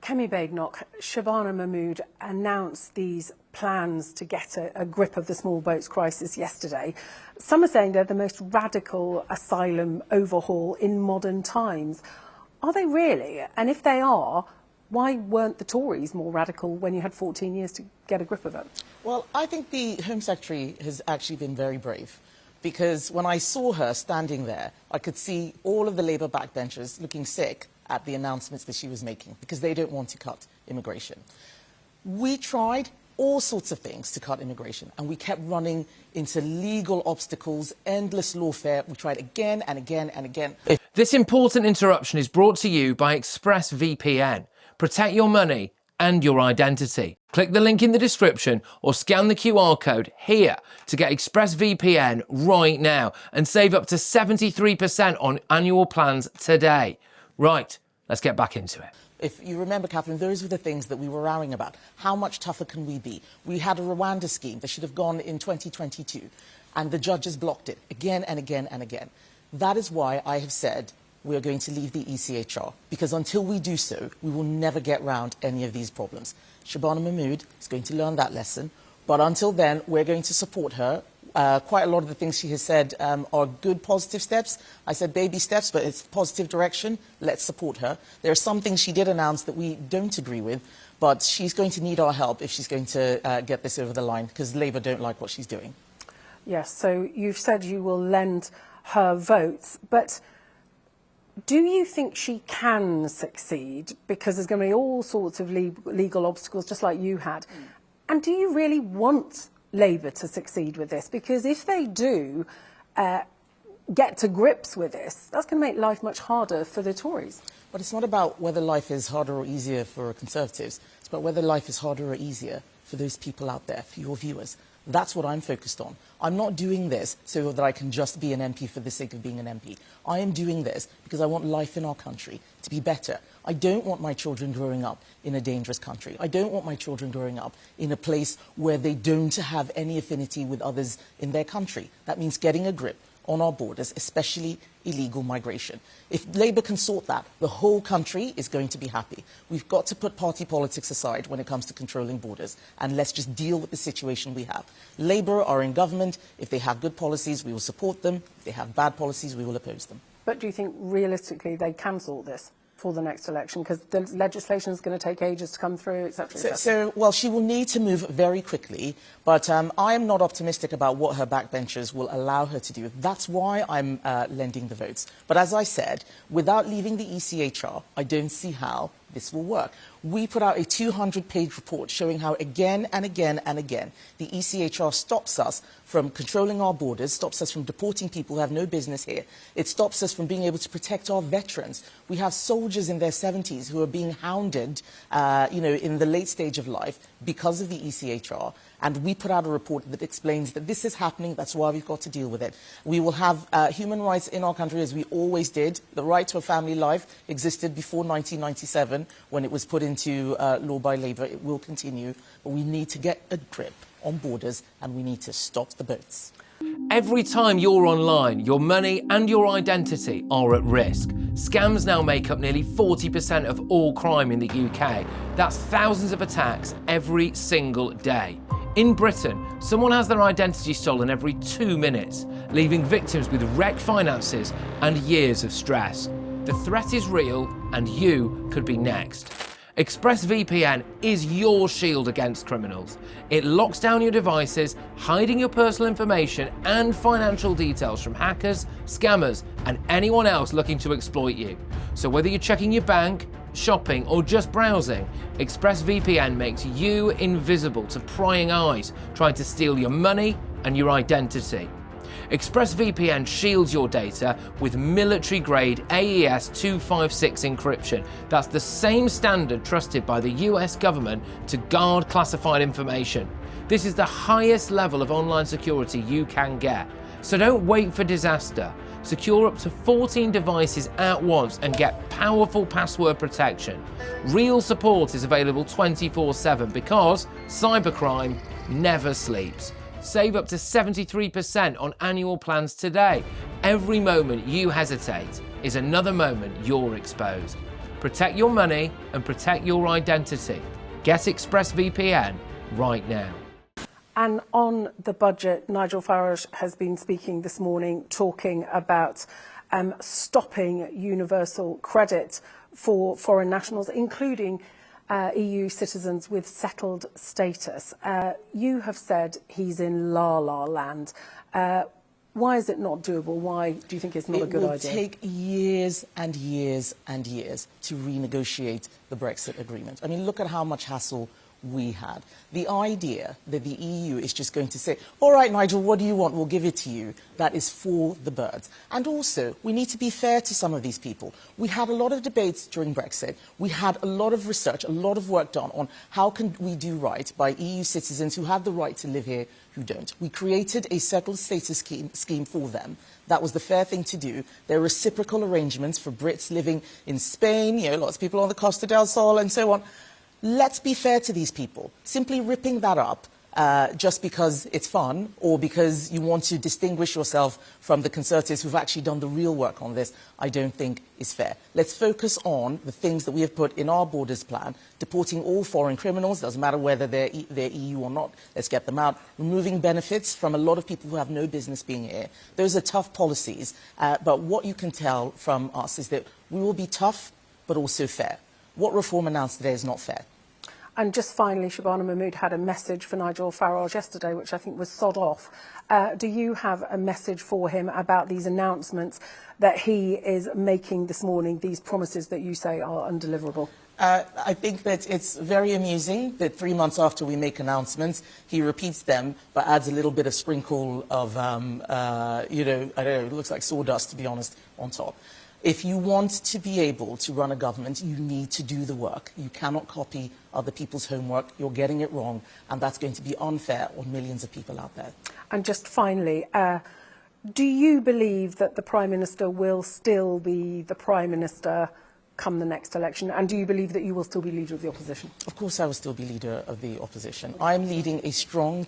Kemi Badenoch, Shabana Mahmood announced these plans to get a grip of the small boats crisis yesterday. Some are saying they're the most radical asylum overhaul in modern times. Are they really? And if they are, why weren't the Tories more radical when you had 14 years to get a grip of it? Well, I think the Home Secretary has actually been very brave, because when I saw her standing there, I could see all of the Labour backbenchers looking sick at the announcements that she was making, because they don't want to cut immigration. We tried all sorts of things to cut immigration, and we kept running into legal obstacles, endless lawfare. We tried again and again and again. This important interruption is brought to you by ExpressVPN. Protect your money and your identity. Click the link in the description or scan the QR code here to get ExpressVPN right now and save up to 73% on annual plans today. Right, let's get back into it. If you remember, Katherine, those were the things that we were rowing about. How much tougher can we be? We had a Rwanda scheme that should have gone in 2022, and the judges blocked it again and again and again. That is why I have said we are going to leave the ECHR, because until we do so, we will never get round any of these problems. Shabana Mahmood is going to learn that lesson, but until then, we're going to support her. Quite a lot of the things she has said are good, positive steps. I said baby steps, but it's positive direction. Let's support her. There are some things she did announce that we don't agree with, but she's going to need our help if she's going to get this over the line, because Labour don't like what she's doing. Yes, so you've said you will lend her votes, but do you think she can succeed? Because there's going to be all sorts of legal obstacles, just like you had. And do you really want Labour to succeed with this? Because if they do get to grips with this, that's going to make life much harder for the Tories. But it's not about whether life is harder or easier for Conservatives. It's about whether life is harder or easier for those people out there, for your viewers. That's what I'm focused on. I'm not doing this so that I can just be an MP for the sake of being an MP. I am doing this because I want life in our country to be better. I don't want my children growing up in a dangerous country. I don't want my children growing up in a place where they don't have any affinity with others in their country. That means getting a grip on our borders, especially illegal migration. If Labour can sort that, the whole country is going to be happy. We've got to put party politics aside when it comes to controlling borders, and let's just deal with the situation we have. Labour are in government. If they have good policies, we will support them. If they have bad policies, we will oppose them. But do you think realistically they can sort this for the next election? Because the legislation is going to take ages to come through, etc. Well, she will need to move very quickly, but I am not optimistic about what her backbenchers will allow her to do. That's why I'm lending the votes. But as I said, without leaving the ECHR, I don't see how this will work. We put out a 200-page report showing how again and again and again the ECHR stops us from controlling our borders, stops us from deporting people who have no business here. It stops us from being able to protect our veterans. We have soldiers in their 70s who are being hounded, in the late stage of life because of the ECHR. And we put out a report that explains that this is happening. That's why we've got to deal with it. We will have human rights in our country, as we always did. The right to a family life existed before 1997, when it was put into law by Labour. It will continue. But we need to get a grip on borders, and we need to stop the boats. Every time you're online, your money and your identity are at risk. Scams now make up nearly 40% of all crime in the UK. That's thousands of attacks every single day. In Britain, someone has their identity stolen every 2 minutes, leaving victims with wrecked finances and years of stress. The threat is real, and you could be next. ExpressVPN is your shield against criminals. It locks down your devices, hiding your personal information and financial details from hackers, scammers, and anyone else looking to exploit you. So whether you're checking your bank, shopping, or just browsing, ExpressVPN makes you invisible to prying eyes trying to steal your money and your identity. ExpressVPN shields your data with military-grade AES 256 encryption. That's the same standard trusted by the US government to guard classified information. This is the highest level of online security you can get. So don't wait for disaster. Secure up to 14 devices at once and get powerful password protection. Real support is available 24/7 because cybercrime never sleeps. Save up to 73% on annual plans today. Every moment you hesitate is another moment you're exposed. Protect your money and protect your identity. Get ExpressVPN right now. And on the budget, Nigel Farage has been speaking this morning, talking about stopping universal credit for foreign nationals, including EU citizens with settled status. You have said he's in la-la land. Why is it not doable? Why do you think it's not a good idea? It will take years and years and years to renegotiate the Brexit agreement. I mean, look at how much hassle we had. The idea that the EU is just going to say, all right, Nigel, what do you want? We'll give it to you. That is for the birds. And also, we need to be fair to some of these people. We had a lot of debates during Brexit. We had a lot of research, a lot of work done on how can we do right by EU citizens who have the right to live here, who don't. We created a settled status scheme for them. That was the fair thing to do. There are reciprocal arrangements for Brits living in Spain, lots of people on the Costa del Sol and so on. Let's be fair to these people. Simply ripping that up just because it's fun or because you want to distinguish yourself from the Conservatives who've actually done the real work on this, I don't think is fair. Let's focus on the things that we have put in our borders plan, deporting all foreign criminals, doesn't matter whether they're EU or not, let's get them out, removing benefits from a lot of people who have no business being here. Those are tough policies, but what you can tell from us is that we will be tough but also fair. What Reform announced today is not fair. And just finally, Shabana Mahmood had a message for Nigel Farage yesterday, which I think was sod off. Do you have a message for him about these announcements that he is making this morning, these promises that you say are undeliverable? I think that it's very amusing that 3 months after we make announcements, he repeats them, but adds a little bit of sprinkle of, I don't know, it looks like sawdust, to be honest, on top. If you want to be able to run a government, you need to do the work. You cannot copy other people's homework. You're getting it wrong, and that's going to be unfair on millions of people out there. And just finally, do you believe that the Prime Minister will still be the Prime Minister come the next election? And do you believe that you will still be leader of the opposition? Of course I will still be leader of the opposition. I'm leading a strong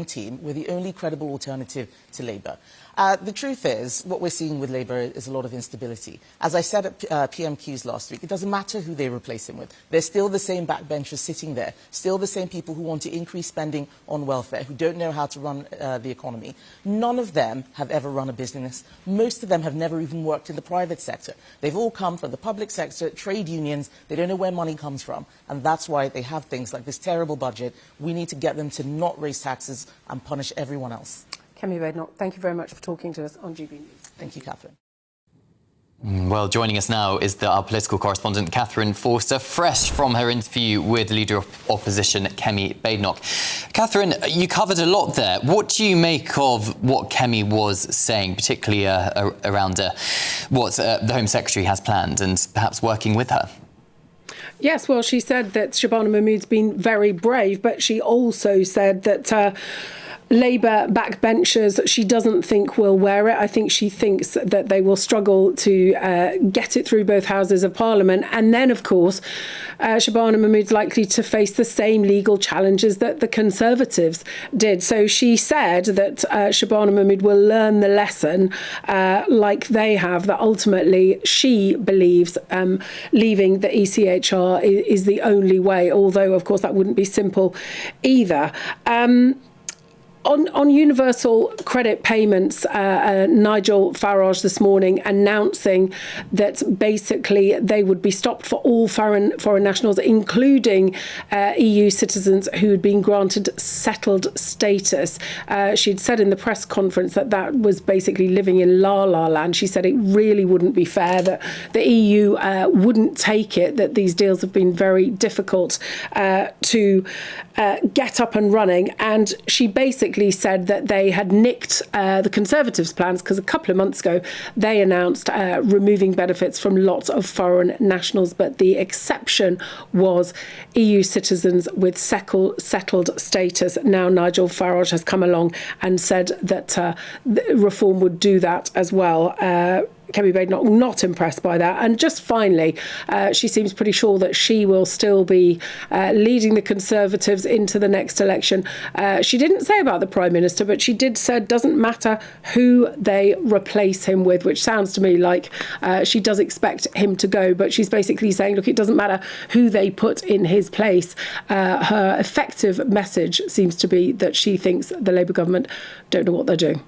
team. We're the only credible alternative to Labour. The truth is, what we're seeing with Labour is a lot of instability. As I said at PMQs last week, it doesn't matter who they replace him with. They're still the same backbenchers sitting there, still the same people who want to increase spending on welfare, who don't know how to run the economy. None of them have ever run a business. Most of them have never even worked in the private sector. They've all come from the public sector, trade unions. They don't know where money comes from. And that's why they have things like this terrible budget. We need to get them to not raise taxes and punish everyone else. Kemi Badenoch, thank you very much for talking to us on GB News. Thank you, Katherine. Well, joining us now is our political correspondent, Katherine Forster, fresh from her interview with Leader of Opposition, Kemi Badenoch. Katherine, you covered a lot there. What do you make of what Kemi was saying, particularly around what the Home Secretary has planned and perhaps working with her? Yes, well, she said that Shabana Mahmood's been very brave, but she also said that Labour backbenchers, she doesn't think will wear it. I think she thinks that they will struggle to get it through both houses of Parliament. And then, of course, Shabana Mahmood's likely to face the same legal challenges that the Conservatives did. So she said that Shabana Mahmood will learn the lesson like they have, that ultimately she believes leaving the ECHR is the only way, although, of course, that wouldn't be simple either. On universal credit payments, Nigel Farage this morning announcing that basically they would be stopped for all foreign nationals, including EU citizens who had been granted settled status. She'd said in the press conference that was basically living in la-la land. She said it really wouldn't be fair, that the EU wouldn't take it, that these deals have been very difficult to get up and running. And she basically said that they had nicked the Conservatives' plans because a couple of months ago they announced removing benefits from lots of foreign nationals, but the exception was EU citizens with settled status. Now Nigel Farage has come along and said that Reform would do that as well. Kemi Badenoch not impressed by that. And just finally, she seems pretty sure that she will still be leading the Conservatives into the next election. She didn't say about the Prime Minister, but she did say it doesn't matter who they replace him with, which sounds to me like she does expect him to go. But she's basically saying, look, it doesn't matter who they put in his place. Her effective message seems to be that she thinks the Labour government don't know what they're doing.